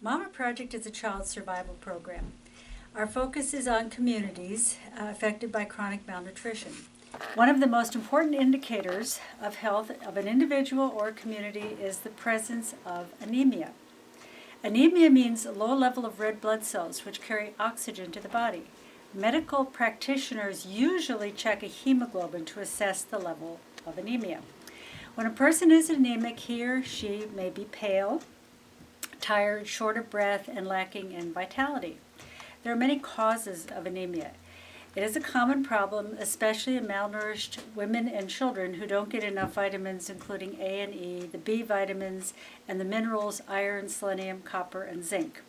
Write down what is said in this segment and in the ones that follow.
Mama Project is a child survival program. Our focus is on communities affected by chronic malnutrition. One of the most important indicators of health of an individual or community is the presence of anemia. Anemia means a low level of red blood cells, which carry oxygen to the body. Medical practitioners usually check a hemoglobin to assess the level of anemia. When a person is anemic, he or she may be pale, tired, short of breath, and lacking in vitality. There are many causes of anemia. It is a common problem, especially in malnourished women and children who don't get enough vitamins, including A and E, the B vitamins, and the minerals iron, selenium, copper, and zinc.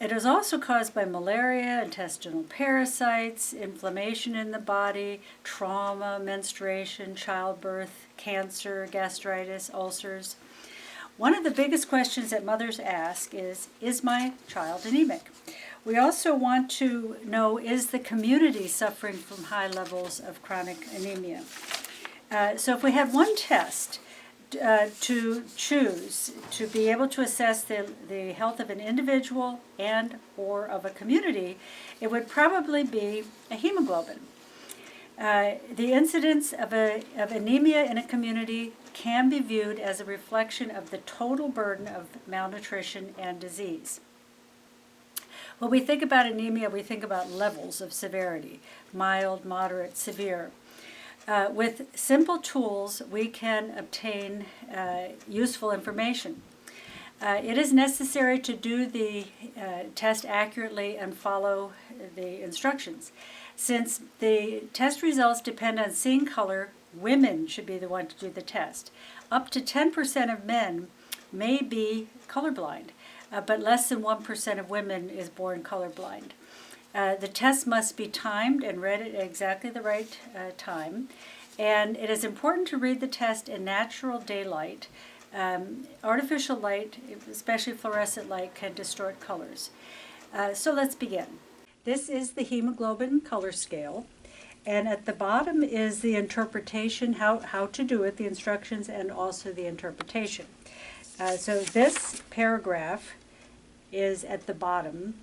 It is also caused by malaria, intestinal parasites, inflammation in the body, trauma, menstruation, childbirth, cancer, gastritis, ulcers. One of the biggest questions that mothers ask is my child anemic? We also want to know, is the community suffering from high levels of chronic anemia? So if we had one test to choose to be able to assess the health of an individual and or of a community, it would probably be a hemoglobin. The incidence of anemia in a community can be viewed as a reflection of the total burden of malnutrition and disease. When we think about anemia, we think about levels of severity: mild, moderate, severe. With simple tools, we can obtain useful information. It is necessary to do the test accurately and follow the instructions. Since the test results depend on seeing color, women should be the one to do the test. Up to 10% of men may be colorblind, but less than 1% of women is born colorblind. The test must be timed and read at exactly the right time, and it is important to read the test in natural daylight. Artificial light, especially fluorescent light, can distort colors. So let's begin. This is the hemoglobin color scale, and at the bottom is the interpretation, how to do it, the instructions, and also the interpretation. So this paragraph is at the bottom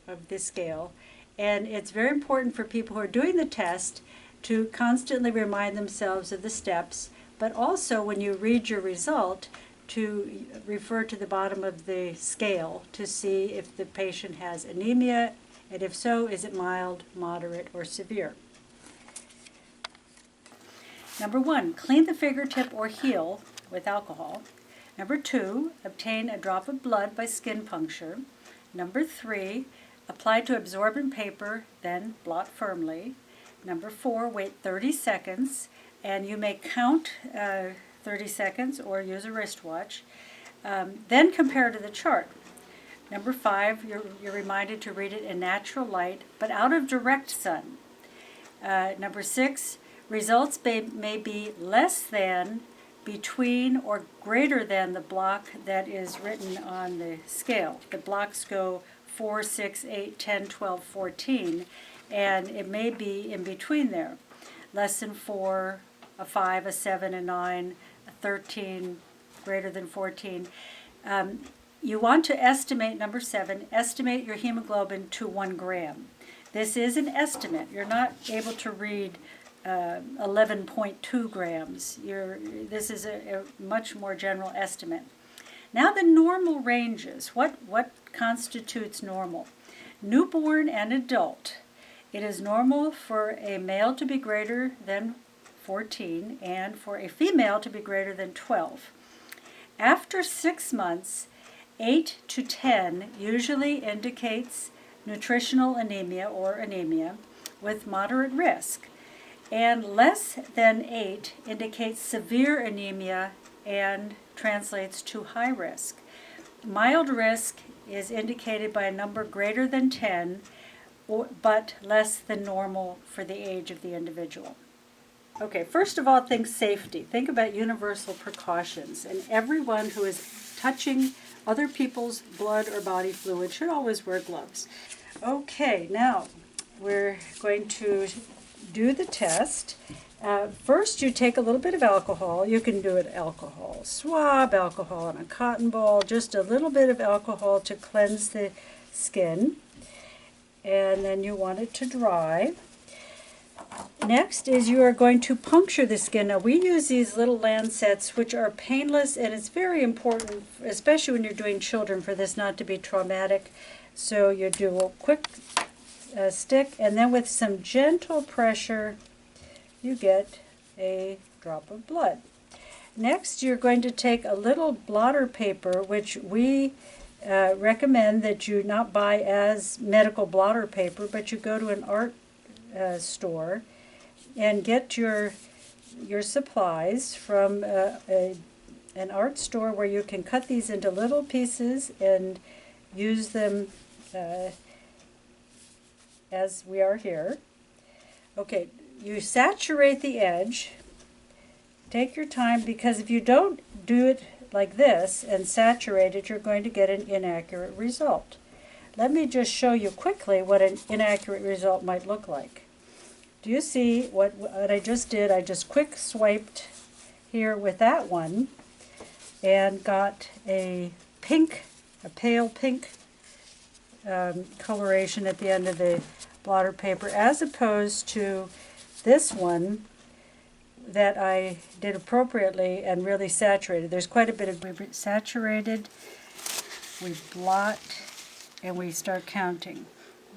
of this scale, and it's very important for people who are doing the test to constantly remind themselves of the steps, but also when you read your result to refer to the bottom of the scale to see if the patient has anemia, and if so, is it mild, moderate, or severe. Number 1, clean the fingertip or heel with alcohol. Number 2, obtain a drop of blood by skin puncture. Number 3, apply to absorbent paper, then blot firmly. Number 4, wait 30 seconds, and you may count 30 seconds or use a wristwatch. Then compare to the chart. Number 5, you're reminded to read it in natural light, but out of direct sun. Number 6, results may be less than, between, or greater than the block that is written on the scale. The blocks go 4, 6, 8, 10, 12, 14, and it may be in between there. Less than 4, a 5, a 7, a 9, a 13, greater than 14. You want to estimate, number 7, estimate your hemoglobin to 1 gram. This is an estimate. You're not able to read 11.2 grams. This is a much more general estimate. Now the normal ranges. What constitutes normal? Newborn and adult. It is normal for a male to be greater than 14 and for a female to be greater than 12. After 6 months, 8 to 10 usually indicates nutritional anemia or anemia with moderate risk, and less than 8 indicates severe anemia and translates to high risk. Mild risk is indicated by a number greater than 10, but less than normal for the age of the individual. Okay, first of all, think safety. Think about universal precautions, and everyone who is touching other people's blood or body fluid should always wear gloves. Okay, now we're going to do the test. First, you take a little bit of alcohol. You can do it alcohol swab, alcohol in a cotton ball, just a little bit of alcohol to cleanse the skin. And then you want it to dry. Next is you are going to puncture the skin. Now we use these little lancets which are painless, and it's very important, especially when you're doing children, for this not to be traumatic. So you do a quick stick, and then with some gentle pressure you get a drop of blood. Next, you're going to take a little blotter paper, which we recommend that you not buy as medical blotter paper, but you go to an art store and get your supplies from an art store where you can cut these into little pieces and use them as we are here. Okay. You saturate the edge. Take your time, because if you don't do it like this and saturate it, you're going to get an inaccurate result. Let me just show you quickly what an inaccurate result might look like. Do you see what I just did? I just quick swiped here with that one and got a pale pink coloration at the end of the blotter paper, as opposed to this one that I did appropriately and really saturated. There's quite a bit of saturated. We blot and we start counting.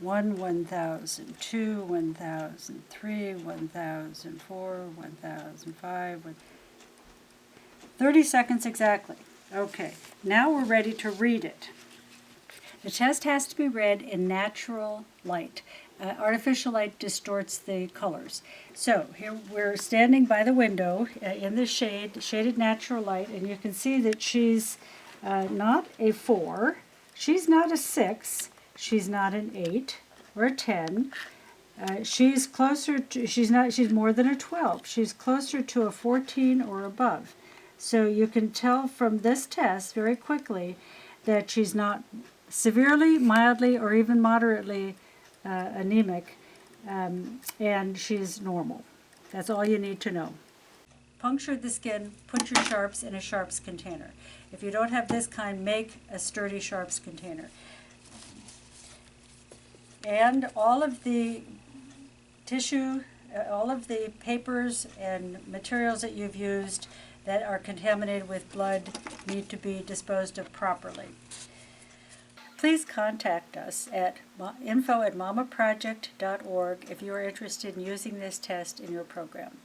1, 1,000, 2, 1,000, 3, 1,000, 4, 1,005, 30 seconds exactly. Okay, now we're ready to read it. The test has to be read in natural light. Artificial light distorts the colors. So here we're standing by the window in the shaded natural light, and you can see that she's not a 4, she's not a 6, she's not an 8 or a 10. She's closer to, she's more than a 12. She's closer to a 14 or above. So you can tell from this test very quickly that she's not severely, mildly, or even moderately anemic, and she's normal. That's all you need to know. Puncture the skin, put your sharps in a sharps container. If you don't have this kind, make a sturdy sharps container. And all of the tissue, all of the papers and materials that you've used that are contaminated with blood need to be disposed of properly. Please contact us at info@mamaproject.org if you are interested in using this test in your program.